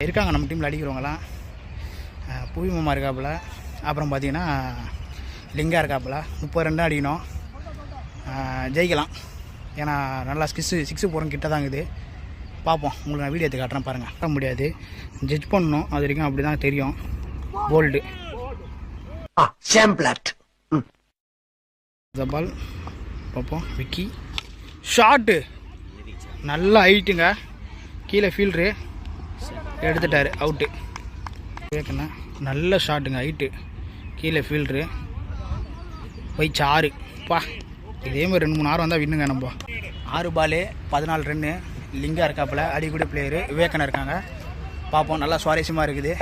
இருக்காங்க நம்ம டீமில் அடிக்கிறவங்களாம். புவி மாமா இருக்காப்புல, அப்புறம் பார்த்தீங்கன்னா லிங்கா இருக்காப்புல. 30 ரன் தான் அடிக்கணும், ஜெயிக்கலாம். ஏன்னா நல்லா சிக்ஸு போகிறோம் கிட்ட தான் இருக்குது. பார்ப்போம், உங்களுக்கு நான் வீடியோ எடுத்து காட்டுறேன் பாருங்கள். காட்ட முடியாது, ஜட்ஜ் பண்ணணும், அது வரைக்கும் அப்படி தான் தெரியும். போல்டு பால் பார்ப்போம். விக்கி ஷாட்டு நல்லா ஹைட்டுங்க, கீழே ஃபீல்டரு எடுத்துட்டார், அவுட்டு. கேட்கணும், நல்ல ஷாட்டுங்க, ஹைட்டு, கீழே ஃபீல்டரு போயிடுச்சு 6. பா இதேமாதிரி 2-3 ஆறு வந்தால் வின்னுங்க. நம்ம 6 பால் 14 ரன்னு. லிங்கா இருக்காப்புல, அடிக்கூட பிளேயரு. விவேகனா இருக்காங்க. பார்ப்போம், நல்லா சுவாரஸ்யமாக இருக்குது,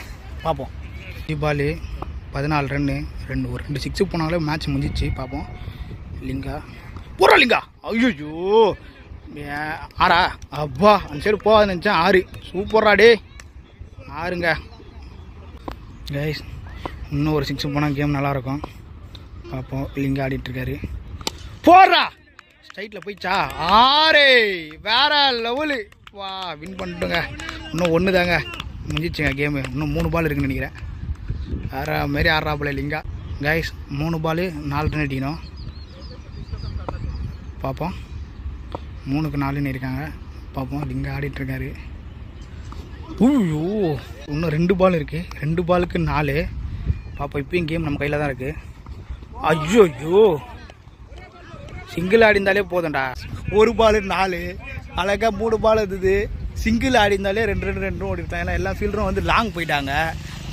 பார்ப்போம். 10 பால் 14 ரன்னு, ஒரு 2 சிக்ஸு போனாங்களே மேட்ச் முடிஞ்சிச்சு. பார்ப்போம். லிங்கா போகிறா, லிங்கா ஐயோ 6 அப்பா அந்த சைடு போகாது நினச்சேன். 6 சூப்பர்ரா டே, 6ங்க கைஸ். இன்னும் ஒரு 6 போனால் கேம் நல்லாயிருக்கும். பார்ப்போம். லிங்கா ஆடிட்டுருக்காரு, போடுறா ஸ்ட்ரைட்டில் போயிடுச்சா. 6 வேற லெவலு. வா வின் பண்ணிட்டுங்க. இன்னும் 1 தாங்க முடிஞ்சிச்சுங்க கேமு. இன்னும் 3 பால் இருக்குன்னு நினைக்கிறேன். வேறு மாரி ஆடுறாப்புல லிங்கா கைஸ். 3 பால் 4 ரன் அடிக்கணும். பார்ப்போம். 3க்கு 4ன்னு இருக்காங்க. பார்ப்போம். லிங்கா ஆடிட்டுருக்காரு. ஐயோ இன்னும் 2 பால் இருக்குது, 2 பாலுக்கு 4. பார்ப்போம். இப்போயும் கேம் நம்ம கையில் தான் இருக்குது. ஐயோ சிங்கிள் ஆடி இருந்தாலே போதும்டா. 1 பால் 4 அழகாக 3 பால் இருந்தது. சிங்கிள் ஆடி இருந்தாலே 2 ரன் ஓடிட்டாங்க. ஏன்னா எல்லா ஃபீல்டரும் வந்து லாங் போயிட்டாங்க.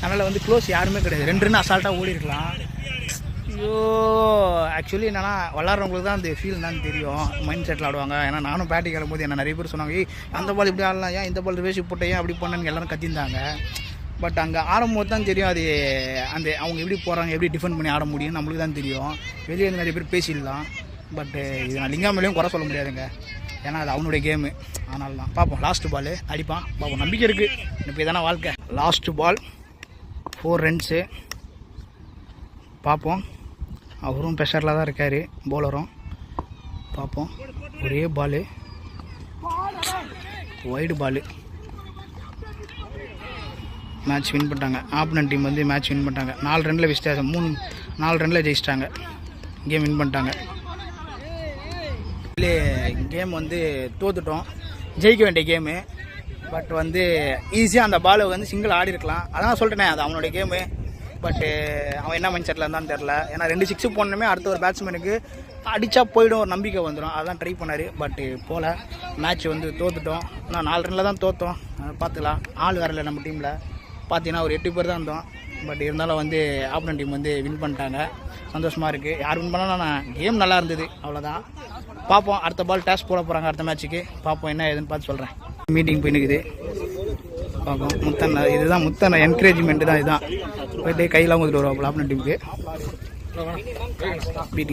அதனால் வந்து க்ளோஸ் யாருமே கிடையாது. 2 ரன் அசால்ட்டாக ஓடி இருக்கலாம். ஐயோ ஆக்சுவலி என்னன்னா விளாட்றவங்களுக்கு தான் அந்த ஃபீல் என்னன்னு தெரியும், மைண்ட் செட்டில் ஆடுவாங்க. ஏன்னா நானும் பேட்டிங் ஆடும்போது என்ன நிறைய பேர் சொன்னாங்க, அந்த பால் இப்படி ஆடலாம், ஏன் இந்த பால் ரிவேஷ் போட்டேன், ஏன் அப்படி பண்ணேன்னு எல்லோரும் கத்திருந்தாங்க. பட் அங்கே ஆடும்போது தான் தெரியும் அது அந்த அவங்க எப்படி போகிறாங்க, எப்படி டிஃபெண்ட் பண்ணி ஆட முடியும் நம்மளுக்கு தான் தெரியும். வெளியே நிறைய பேர் பேசிடலாம். பட் இது நான் லிங்கா மேலேயும் குறை சொல்ல முடியாதுங்க, ஏன்னா அது அவனுடைய கேமு. அதனால தான் பார்ப்போம். லாஸ்ட் பால் அடிப்பான், பார்ப்போம். நம்பிக்கை இருக்குது, இப்போ இதான வாழ்க்கை. லாஸ்ட்டு பால் 4 ரன்ஸு. பார்ப்போம். அவரும் ப்ரெஷரில் தான் இருக்கார், பவுலரும். பார்ப்போம். ஒரே பால் வைடு பால். மேட்ச் வின் பண்ணிட்டாங்க. ஆப்பனன்ட் டீம் வந்து மேட்ச் வின் பண்ணிட்டாங்க. 4 ரனில் விசிட்டாங்க. 4 ரனில் ஜெயிச்சிட்டாங்க. கேம் வின் பண்ணிட்டாங்க. கேம் வந்து தோத்துட்டோம், ஜெயிக்க வேண்டிய கேமு. பட் வந்து ஈஸியாக அந்த பாலை வந்து சிங்கிள் ஆடி இருக்கலாம். அதான் சொல்லிட்டேனே, அது அவனுடைய கேமு. பட்டு அவன் என்ன மைண்ட் செட்டில் இருந்தான்னு தெரில. ஏன்னா 2 சிக்ஸு போனோமே அடுத்த ஒரு பேட்ஸ்மேனுக்கு அடித்தா போய்டும், ஒரு நம்பிக்கை வந்துடும். அதான் ட்ரை பண்ணார். பட்டு போல் மேட்ச் வந்து தோத்துட்டோம். நான் 4 ரனில் தான் தோற்றோம். பார்த்துக்கலாம். ஆள் வரல நம்ம டீமில். பார்த்தீங்கன்னா ஒரு 8 பேர் தான் இருந்தோம். பட் இருந்தாலும் வந்து ஆப்பனன்ட் டீம் வந்து வின் பண்ணிட்டாங்க. சந்தோஷமாக இருக்குது. யார் வின் பண்ணாலும் நான் கேம் நல்லா இருந்தது, அவ்வளோதான். பார்ப்போம். அடுத்த பால் டேஸ்ட் போட போகிறாங்க அடுத்த மேட்ச்சுக்கு. பார்ப்போம் என்ன ஏதுன்னு பார்த்து சொல்கிறேன். மீட்டிங் போயினுக்குது, பார்ப்போம். முத்தன் இதுதான் முத்தன் என்கரேஜ்மெண்ட்டு தான். இதுதான் போய்ட்டு கையெல்லாம் ஊற்றிட்டு வருவாங்க ஆப்பனன்ட் டீமுக்கு. மீட்டிங்